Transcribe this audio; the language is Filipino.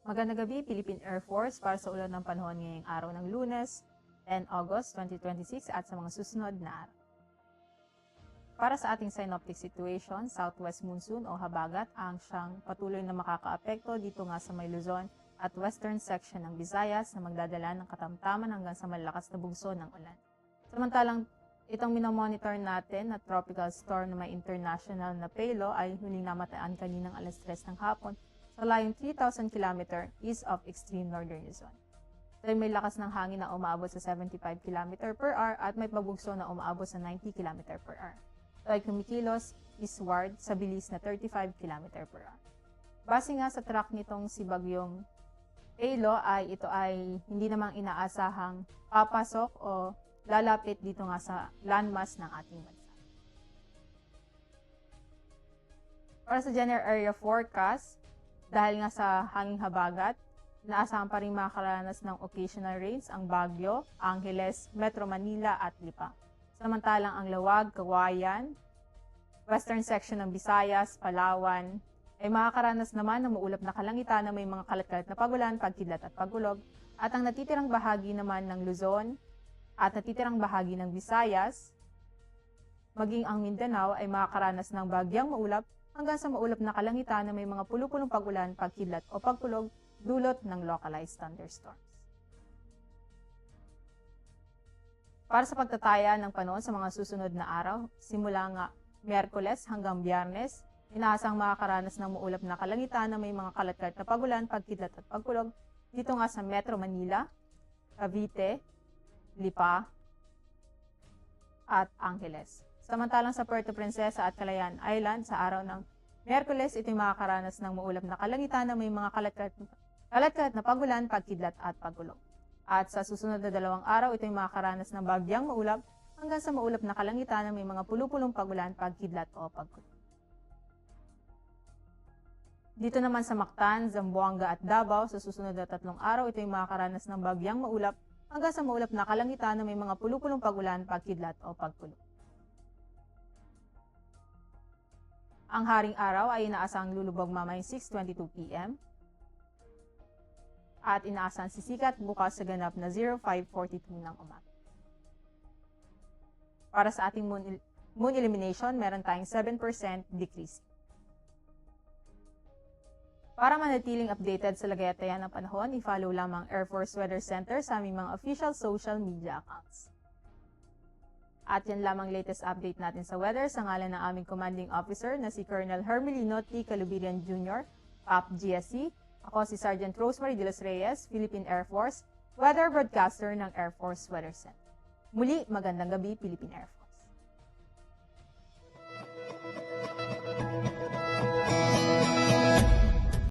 Magandang gabi, Philippine Air Force, para sa ulat ng panahon ngayong araw ng Lunes, 10 August 2026 at sa mga susunod na araw. Para sa ating synoptic situation, southwest monsoon o habagat ang siyang patuloy na makakaapekto dito nga sa may Luzon at western section ng Visayas na magdadala ng katamtaman hanggang sa malakas na bugso ng ulan. Samantalang itong minomonitor natin na tropical storm na may international na payload ay huling namataan kaninang alas 3 ng hapon sa layong 3,000 km east of extreme northern Luzon. Ito ay may lakas ng hangin na umaabot sa 75 km per hour at may pagbugso na umaabot sa 90 km per hour. Ito ay kumikilos eastward sa bilis na 35 km per hour. Base nga sa track nitong si Bagyong Elo ay ito ay hindi namang inaasahang papasok o lalapit dito nga sa landmass ng ating bansa. Para sa general area forecast, dahil nga sa hanging habagat, inaasahan pa rin makakaranas ng occasional rains ang Baguio, Angeles, Metro Manila at Lipa. Samantalang ang Lawag, Cagayan, western section ng Visayas, Palawan, ay makakaranas naman ng maulap na kalangitan na may mga kalat-kalat na pagulan, pagkidlat at pagulog, at ang natitirang bahagi naman ng Luzon at natitirang bahagi ng Visayas, maging ang Mindanao ay makakaranas ng bagyang maulap hanggang sa maulap na kalangitan na may mga pulo-pulong pagulan, pagkidlat o pagkulog dulot ng localized thunderstorms. Para sa pagtataya ng panahon sa mga susunod na araw, simula nga Miyerkules hanggang Biyernes, inaasang makakaranas ng maulap na kalangitan na may mga kalat-kalat na pagulan, pagkidlat at pagkulog dito nga sa Metro Manila, Cavite, Lipa, at Angeles. Samantalang sa Puerto Princesa at Calayan Island, sa araw ng Miyerkules, ito'y makakaranas ng maulap na kalangitan na may mga kalat-kalat na pagulan, pagkidlat at pagkulog. At sa susunod na 2 araw, ito'y makakaranas ng bagyang maulap hanggang sa maulap na kalangitan na may mga pulo-pulong pagulan, pagkidlat o pagkulog. Dito naman sa Mactan, Zamboanga at Davao, sa susunod na 3 araw, ito'y makakaranas ng bagyang maulap hanggang sa maulap na kalangitan na may mga pulo-pulong pagulan, pagkidlat o pagkulog. Ang haring araw ay inaasang lulubog mamayang 6:22 p.m. at inaasang sisikat bukas sa ganap na 05:42 ng umaga. Para sa ating moon illumination, meron tayong 7% decrease. Para manatiling updated sa lagayatayan ng panahon, i-follow lamang Air Force Weather Center sa aming mga official social media accounts. At yan lamang latest update natin sa weather sa ngalan ng aming commanding officer na si Colonel Hermelino T. Calubiran Jr., PAP GSC. Ako si Sergeant Rosemary de los Reyes, Philippine Air Force, weather broadcaster ng Air Force Weather Center. Muli, magandang gabi, Philippine Air Force.